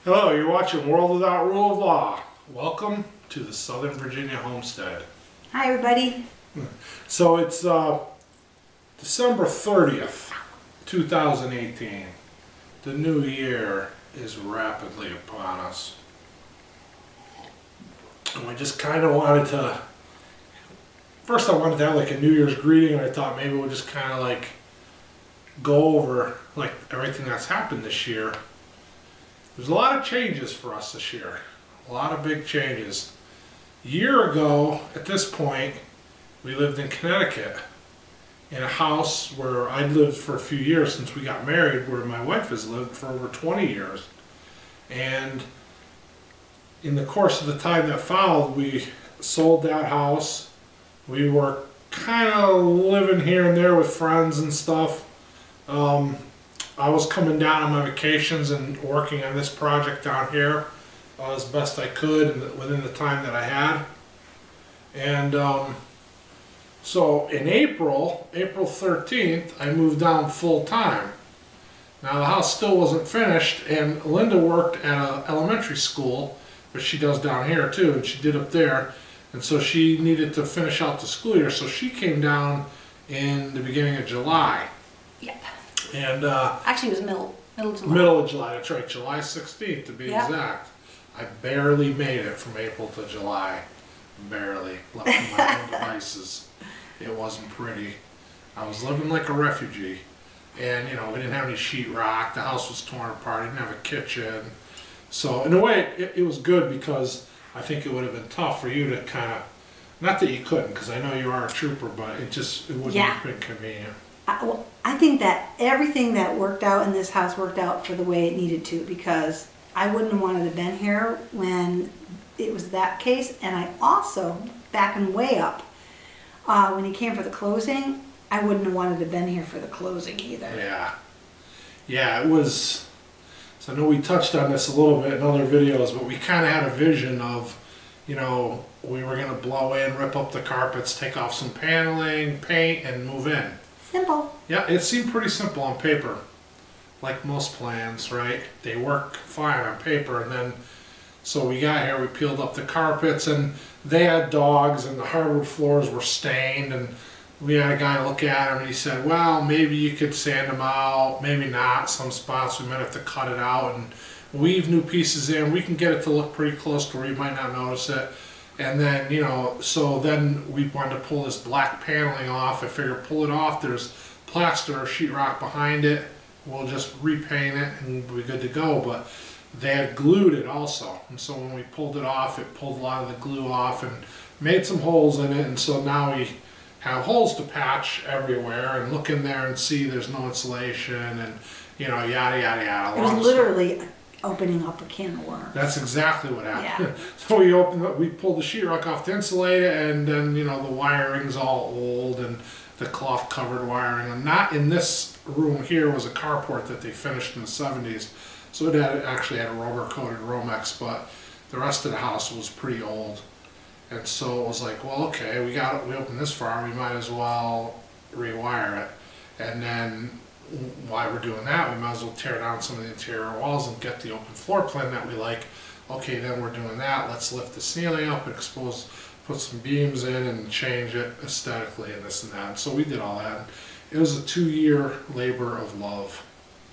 Hello, you're watching World Without Rule of Law. Welcome to the Southern Virginia homestead. Hi everybody. So it's December 30th, 2018. The new year is rapidly upon us. And I just kind of wanted to, first I wanted to have like a New Year's greeting, and I thought maybe we'll just kind of like go over like everything that's happened this year. There's a lot of changes for us this year. A lot of big changes. A year ago, at this point, we lived in Connecticut in a house where I'd lived for a few years since we got married, where my wife has lived for over 20 years. And in the course of the time that followed, we sold that house. We were kind of living here and there with friends and stuff. I was coming down on my vacations and working on this project down here as best I could within the time that I had. And so in April 13th, I moved down full time. Now the house still wasn't finished, and Linda worked at an elementary school, which she does down here too, and she did up there. And so she needed to finish out the school year, so she came down in the beginning of July. Yep. And actually, it was middle of July. Middle of July, that's right, July 16th to be exact. I barely made it from April to July. Barely. Left to my own devices. It wasn't pretty. I was living like a refugee. And, you know, we didn't have any sheetrock. The house was torn apart. I didn't have a kitchen. So, in a way, it was good, because I think it would have been tough for you to kind of, not that you couldn't, because I know you are a trooper, but it wouldn't have been convenient. I think that everything that worked out in this house worked out for the way it needed to, because I wouldn't have wanted to have been here when it was that case. And I also, backing way up, when he came for the closing, I wouldn't have wanted to have been here for the closing either. Yeah, it was, so I know we touched on this a little bit in other videos, but we kind of had a vision of, you know, we were going to blow in, rip up the carpets, take off some paneling, paint, and move in. Simple. Yeah, it seemed pretty simple on paper, like most plans, right? They work fine on paper. And then, so we got here, we peeled up the carpets, and they had dogs, and the hardwood floors were stained, and we had a guy look at them, and he said, well, maybe you could sand them out, maybe not. Some spots we might have to cut it out and weave new pieces in. We can get it to look pretty close to where you might not notice it. And then, you know, so then we wanted to pull this black paneling off. I figured, pull it off, there's plaster or sheetrock behind it. We'll just repaint it and we'll be good to go. But they had glued it also. And so when we pulled it off, it pulled a lot of the glue off and made some holes in it. And so now we have holes to patch everywhere, and look in there and see there's no insulation, and, you know, yada, yada, yada. It was literally opening up a can of worms. That's exactly what happened. Yeah. So we pulled the sheetrock off to insulate it, and then, you know, the wiring's all old, and the cloth covered wiring. And not in this room here was a carport that they finished in the 70s. So it actually had a rubber coated Romex, but the rest of the house was pretty old. And so it was like, well, okay, we opened this far, we might as well rewire it. And then while we're doing that, we might as well tear down some of the interior walls and get the open floor plan that we like. Okay, then we're doing that. Let's lift the ceiling up, expose, put some beams in, and change it aesthetically and this and that. And so we did all that. It was a 2-year labor of love.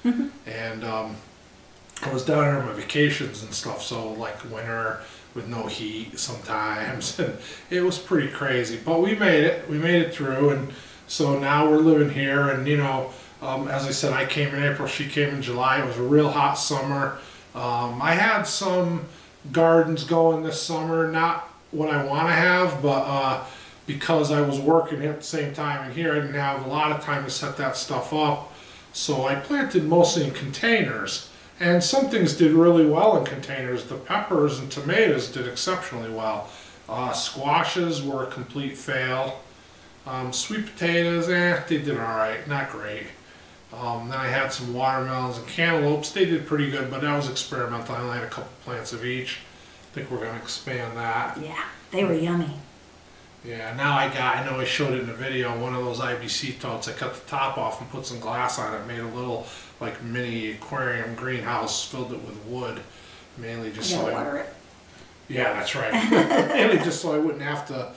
And I was down here on my vacations and stuff, so like winter with no heat sometimes, and it was pretty crazy. But we made it through, and so now we're living here. And, you know, as I said, I came in April, she came in July. It was a real hot summer. I had some gardens going this summer, not what I want to have, but because I was working at the same time in here, I didn't have a lot of time to set that stuff up. So I planted mostly in containers, and some things did really well in containers. The peppers and tomatoes did exceptionally well. Squashes were a complete fail. Sweet potatoes, they did all right, not great. Then I had some watermelons and cantaloupes. They did pretty good, but that was experimental. I only had a couple plants of each. I think we're going to expand that. Yeah, they were yummy. Yeah, now I know I showed it in the video, one of those IBC totes. I cut the top off and put some glass on it, made a little like mini aquarium greenhouse, filled it with wood. mainly just You so gotta I, water it. yeah, that's right. Mainly just so I wouldn't have to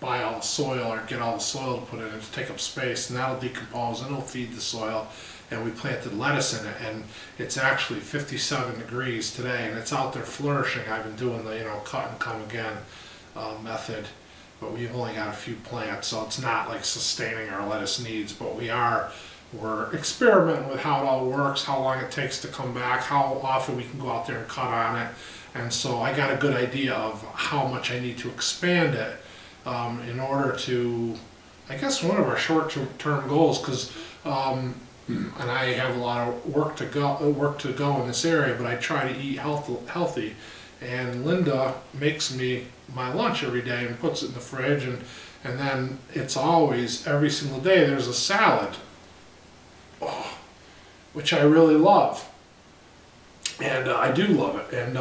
buy all the soil or get all the soil to put in it to take up space, and that'll decompose and it'll feed the soil. And we planted lettuce in it, and it's actually 57 degrees today, and it's out there flourishing. I've been doing the, you know, cut and come again method, but we've only got a few plants, so it's not like sustaining our lettuce needs, but we're experimenting with how it all works, how long it takes to come back, how often we can go out there and cut on it. And so I got a good idea of how much I need to expand it in order to, I guess, one of our short-term goals, because and I have a lot of work to go in this area, but I try to eat healthy. And Linda makes me my lunch every day and puts it in the fridge, and then it's always, every single day, there's a salad, which I really love. And I do love it. And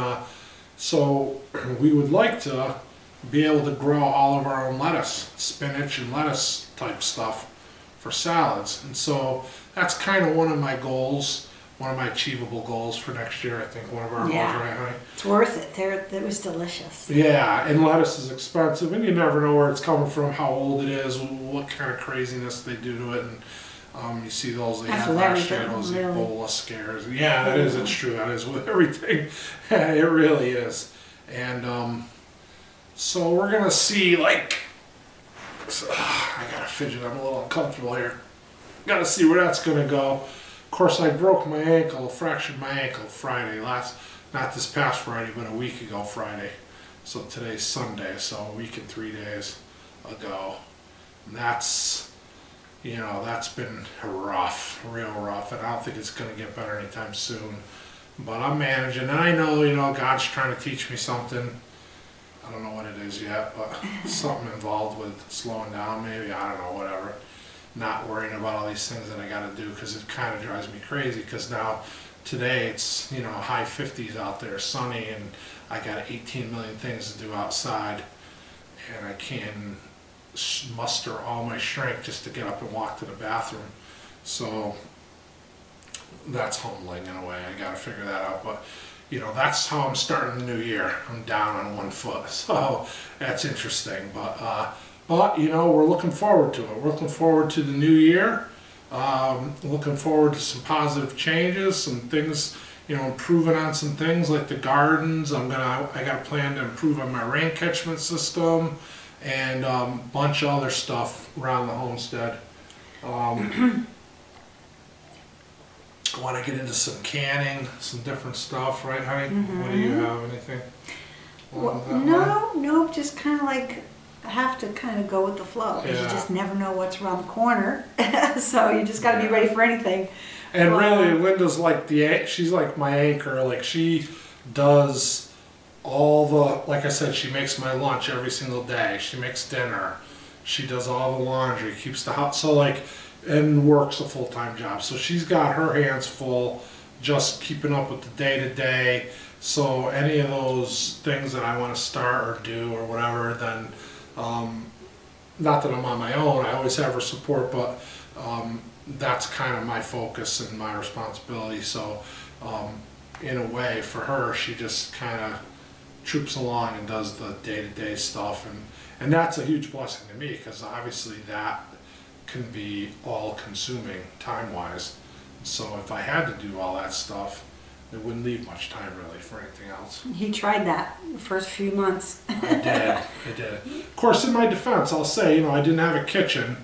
so we would like to be able to grow all of our own lettuce, spinach and lettuce type stuff for salads. And so that's kind of one of my goals, one of my achievable goals for next year. I think one of our goals, right, honey? It's worth it. It was delicious. Yeah, and lettuce is expensive, and you never know where it's coming from, how old it is, what kind of craziness they do to it. And you see those they had last year, those Ebola scares. Yeah, that is, it's true. That is with everything. It really is. And so we're going to see, like, I got to fidget. I'm a little uncomfortable here. Got to see where that's going to go. Of course, I broke my ankle, fractured my ankle Friday. Not this past Friday, but a week ago Friday. So today's Sunday, so a week and 3 days ago. And that's, you know, that's been rough, real rough. And I don't think it's going to get better anytime soon. But I'm managing. And I know, you know, God's trying to teach me something. I don't know what it is yet, but something involved with slowing down maybe. I don't know, whatever. Not worrying about all these things that I got to do, because it kind of drives me crazy, because now today it's, you know, high 50s out there, sunny, and I got 18 million things to do outside, and I can't muster all my strength just to get up and walk to the bathroom. So that's humbling in a way. I got to figure that out. But you know, that's how I'm starting the new year. I'm down on one foot, so that's interesting. But you know, we're looking forward to it. We're looking forward to the new year. Looking forward to some positive changes, some things, you know, improving on some things like the gardens. I got a plan to improve on my rain catchment system, and a bunch of other stuff around the homestead. I want to get into some canning, some different stuff, right, honey? What do you have? Anything? Well, no, just kind of like have to kind of go with the flow, because you just never know what's around the corner. So you just got to be ready for anything. And really, Linda's like she's like my anchor. Like, she does all the, like I said, she makes my lunch every single day. She makes dinner. She does all the laundry, keeps the house. So like, and works a full-time job. So she's got her hands full just keeping up with the day-to-day. So any of those things that I want to start or do or whatever, then not that I'm on my own, I always have her support, but that's kind of my focus and my responsibility. So in a way, for her, she just kind of troops along and does the day-to-day stuff, and that's a huge blessing to me, because obviously that can be all-consuming time-wise. So if I had to do all that stuff, it wouldn't leave much time really for anything else. He tried that the first few months. I did. Of course, in my defense, I'll say, you know, I didn't have a kitchen.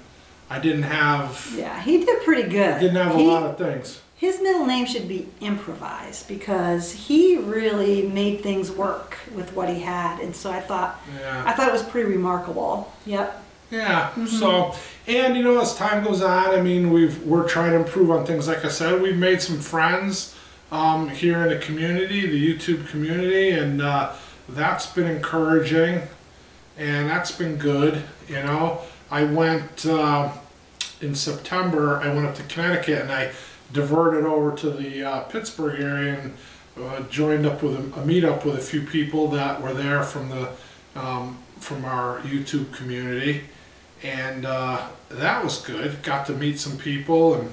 I didn't have... Yeah, he did pretty good. I didn't have a lot of things. His middle name should be Improvise, because he really made things work with what he had. And so I thought it was pretty remarkable. Yep. Yeah, so, and you know, as time goes on, I mean, we're trying to improve on things. Like I said, we've made some friends here in the community, the YouTube community, and that's been encouraging, and that's been good, you know. I went, in September, I went up to Connecticut, and I diverted over to the Pittsburgh area and joined up with a meetup with a few people that were there from our YouTube community. And that was good. Got to meet some people, and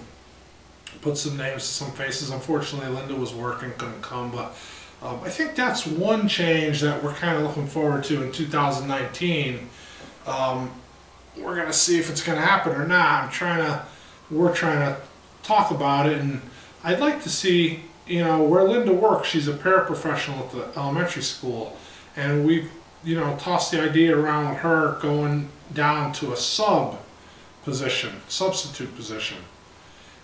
put some names to some faces. Unfortunately, Linda was working, couldn't come, but I think that's one change that we're kind of looking forward to in 2019. We're going to see if it's going to happen or not. We're trying to talk about it, and I'd like to see, you know, where Linda works. She's a paraprofessional at the elementary school, and we've, you know, tossed the idea around with her going down to a substitute position.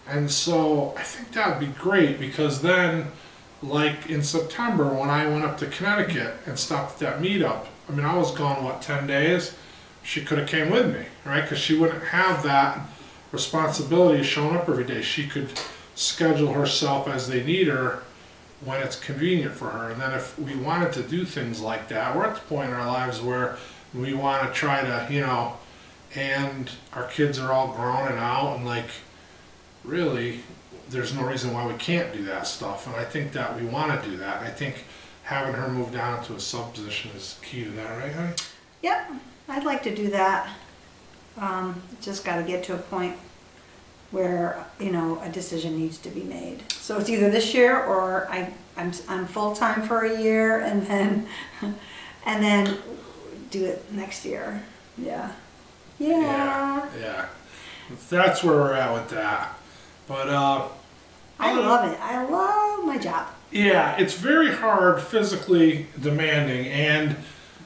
And so I think that would be great, because then, like in September when I went up to Connecticut and stopped at that meetup, I mean, I was gone, what, 10 days? She could have came with me, right? Because she wouldn't have that responsibility of showing up every day. She could schedule herself as they need her when it's convenient for her. And then if we wanted to do things like that, we're at the point in our lives where we want to try to, you know, and our kids are all grown and out, and like, really, there's no reason why we can't do that stuff. And I think that we want to do that. I think having her move down to a sub position is key to that, right, honey? Yep, I'd like to do that. Just got to get to a point where, you know, a decision needs to be made. So it's either this year or I'm full-time for a year and then do it next year. Yeah. Yeah. That's where we're at with that. But I love it. I love my job. Yeah, it's very hard, physically demanding, and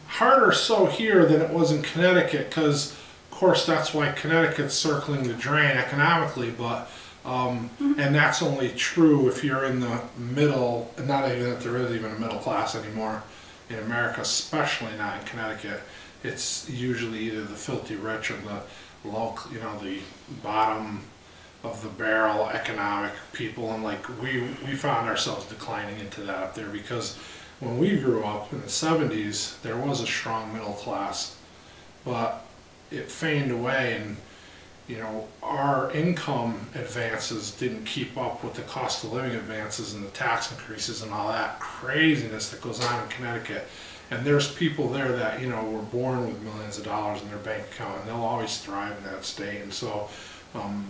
harder so here than it was in Connecticut, because of course that's why Connecticut's circling the drain economically, but and that's only true if you're in the middle, not even that there is even a middle class anymore in America, especially not in Connecticut. It's usually either the filthy rich or the low, you know, the bottom of the barrel economic people, and like we found ourselves declining into that up there, because when we grew up in the 70s there was a strong middle class, but it faded away, and you know, our income advances didn't keep up with the cost of living advances and the tax increases and all that craziness that goes on in Connecticut. And there's people there that, you know, were born with millions of dollars in their bank account, and they'll always thrive in that state, and so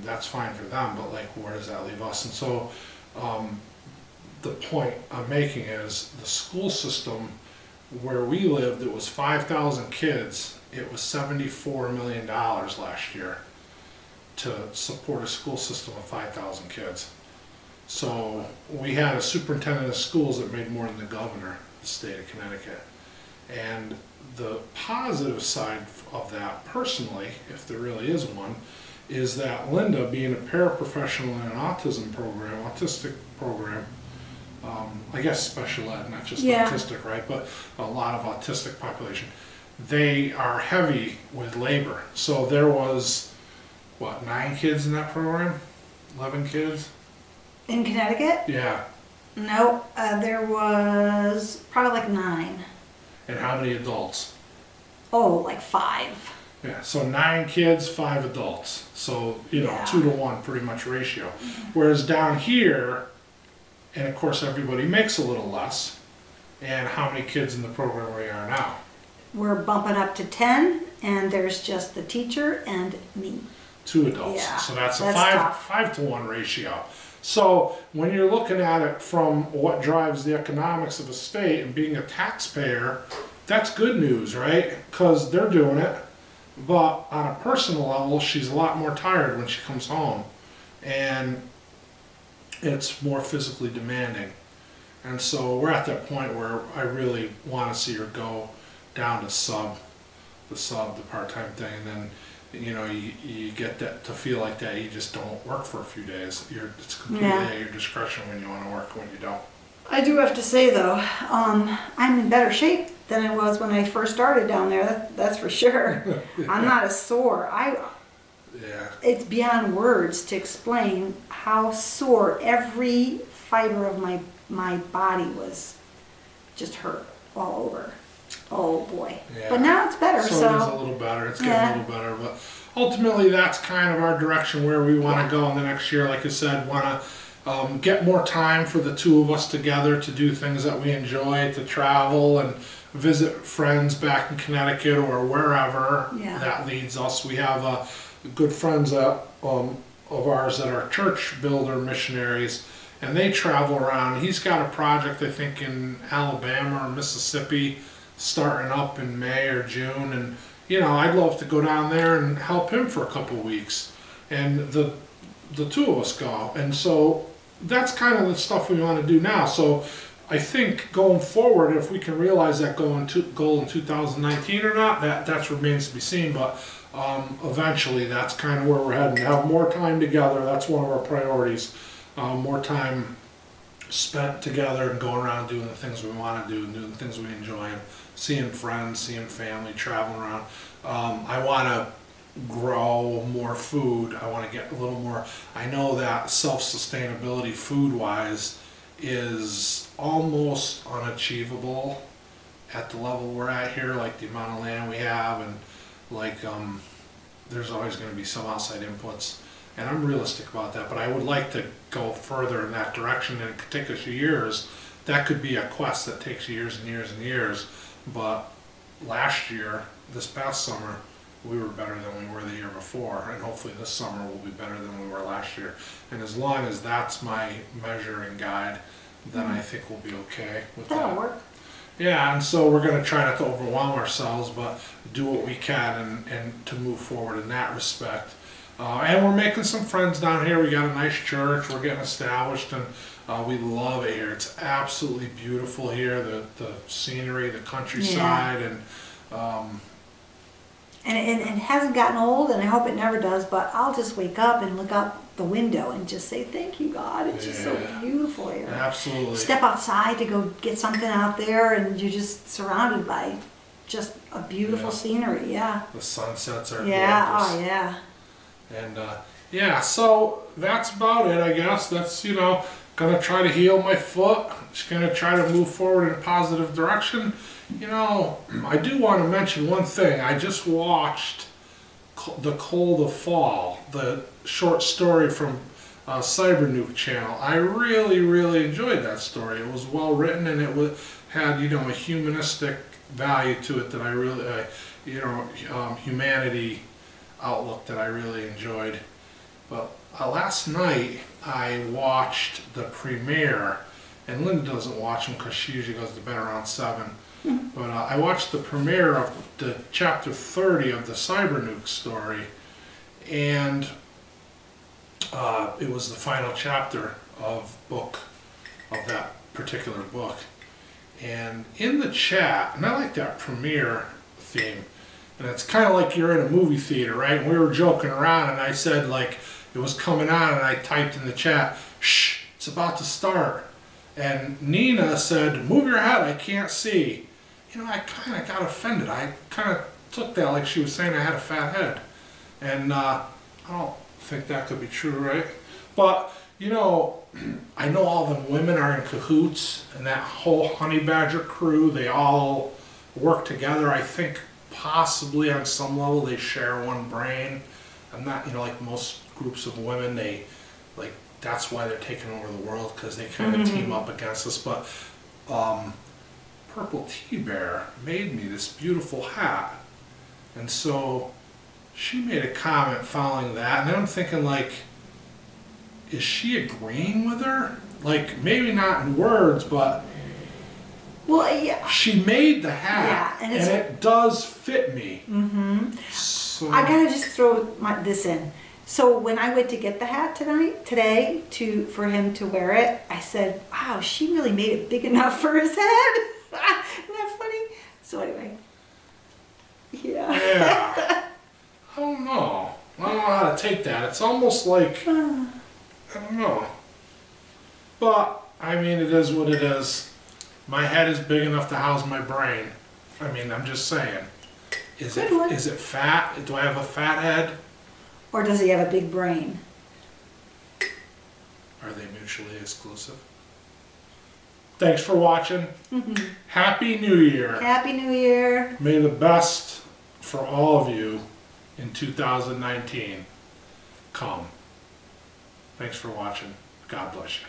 that's fine for them, but like, where does that leave us? And so the point I'm making is the school system where we lived, it was 5,000 kids, it was $74 million last year to support a school system of 5,000 kids. So we had a superintendent of schools that made more than the governor of the state of Connecticut. And the positive side of that, personally, if there really is one, is that Linda, being a paraprofessional in an autistic program, I guess special ed, not just autistic, right? But a lot of autistic population, they are heavy with labor. So there was, what, 9 kids in that program? 11 kids? In Connecticut? Yeah. No, there was probably like 9. And how many adults? Oh, like 5. Yeah, so 9 kids, 5 adults. So, you know, 2 to 1 pretty much ratio. Whereas down here, and of course everybody makes a little less, and how many kids in the program we are now? We're bumping up to 10, and there's just the teacher and me. 2 adults. Yeah, So that's a 5 to 1 ratio. So when you're looking at it from what drives the economics of a state and being a taxpayer, that's good news, right? Because they're doing it. But on a personal level, she's a lot more tired when she comes home, and it's more physically demanding. And so we're at that point where I really want to see her go down to the part-time thing, and then, you know, you get that to feel like that you just don't work for a few days. It's completely at your discretion when you want to work, when you don't. I do have to say though, I'm in better shape than I was when I first started down there. That's for sure. I'm not as sore. It's beyond words to explain how sore every fiber of my body was. Just hurt all over. Oh boy. Yeah. But now it's better. So it is a little better. It's getting a little better. But ultimately, that's kind of our direction where we want to go in the next year. Like I said, want to get more time for the 2 of us together to do things that we enjoy, to travel and visit friends back in Connecticut or wherever that leads us. We have good friends that of ours that are church builder missionaries, and they travel around. He's got a project, I think, in Alabama or Mississippi, starting up in May or June, and you know, I'd love to go down there and help him for a couple weeks, and the two of us go, and so that's kind of the stuff we want to do now. So I think going forward, if we can realize that goal in 2019 or not, that remains to be seen, but eventually that's kind of where we're heading. Have more time together, that's one of our priorities. More time spent together and going around doing the things we want to do and doing the things we enjoy, and seeing friends, seeing family, traveling around. I want to grow more food. I want to get a little more. I know that self-sustainability food-wise is almost unachievable at the level we're at here, like the amount of land we have, and like there's always going to be some outside inputs, and I'm realistic about that, but I would like to go further in that direction, and it could take us years. That could be a quest that takes years and years and years, but last year, this past summer, we were better than we were the year before, and hopefully this summer will be better than we were last year. And as long as that's my measuring guide, then I think we'll be okay with that. That'll work. Yeah, and so we're going to try not to overwhelm ourselves, but do what we can and to move forward in that respect. And we're making some friends down here. We got a nice church. We're getting established, and we love it here. It's absolutely beautiful here. The scenery, the countryside, and it hasn't gotten old, and I hope it never does, but I'll just wake up and look out the window and just say, thank you, God. It's just so beautiful here. Absolutely. Step outside to go get something out there, and you're just surrounded by just a beautiful scenery. Yeah. The sunsets are gorgeous. Oh, yeah. And yeah, so that's about it, I guess. That's, you know, gonna try to heal my foot. Just gonna try to move forward in a positive direction. You know, I do want to mention one thing. I just watched The Cold of Fall, the short story from Cyber Nuke channel. I really, really enjoyed that story. It was well written, and it had, you know, a humanistic value to it that I really, you know, humanity outlook that I really enjoyed. But last night I watched the premiere, and Linda doesn't watch them because she usually goes to bed around 7. But I watched the premiere of the chapter 30 of the Cyber Nuke story, and it was the final chapter of that particular book. And in the chat, and I like that premiere theme, and it's kind of like you're in a movie theater, right? And we were joking around, and I said, like, it was coming on, and I typed in the chat, shh, it's about to start. And Nina said, move your head, I can't see. You know, I kind of got offended. I kind of took that like she was saying I had a fat head. And I don't think that could be true, right? But, you know, I know all the women are in cahoots, and that whole honey badger crew, they all work together. I think possibly on some level they share one brain. I'm not, you know, like most groups of women, they, like, that's why they're taking over the world, because they kind of team up against us. But Purple Tea Bear made me this beautiful hat, and so she made a comment following that, and then I'm thinking, like, is she agreeing with her? Like, maybe not in words, but well, yeah, she made the hat, and it does fit me. So I gotta just throw this in. So when I went to get the hat today for him to wear it, I said, wow, she really made it big enough for his head. Isn't that funny? So anyway, yeah. I don't know. I don't know how to take that. It's almost like, I don't know. But, I mean, it is what it is. My head is big enough to house my brain. I mean, I'm just saying. Is it fat? Do I have a fat head? Or does he have a big brain? Are they mutually exclusive? Thanks for watching. Happy New Year. Happy New Year. May the best for all of you in 2019 come. Thanks for watching. God bless you.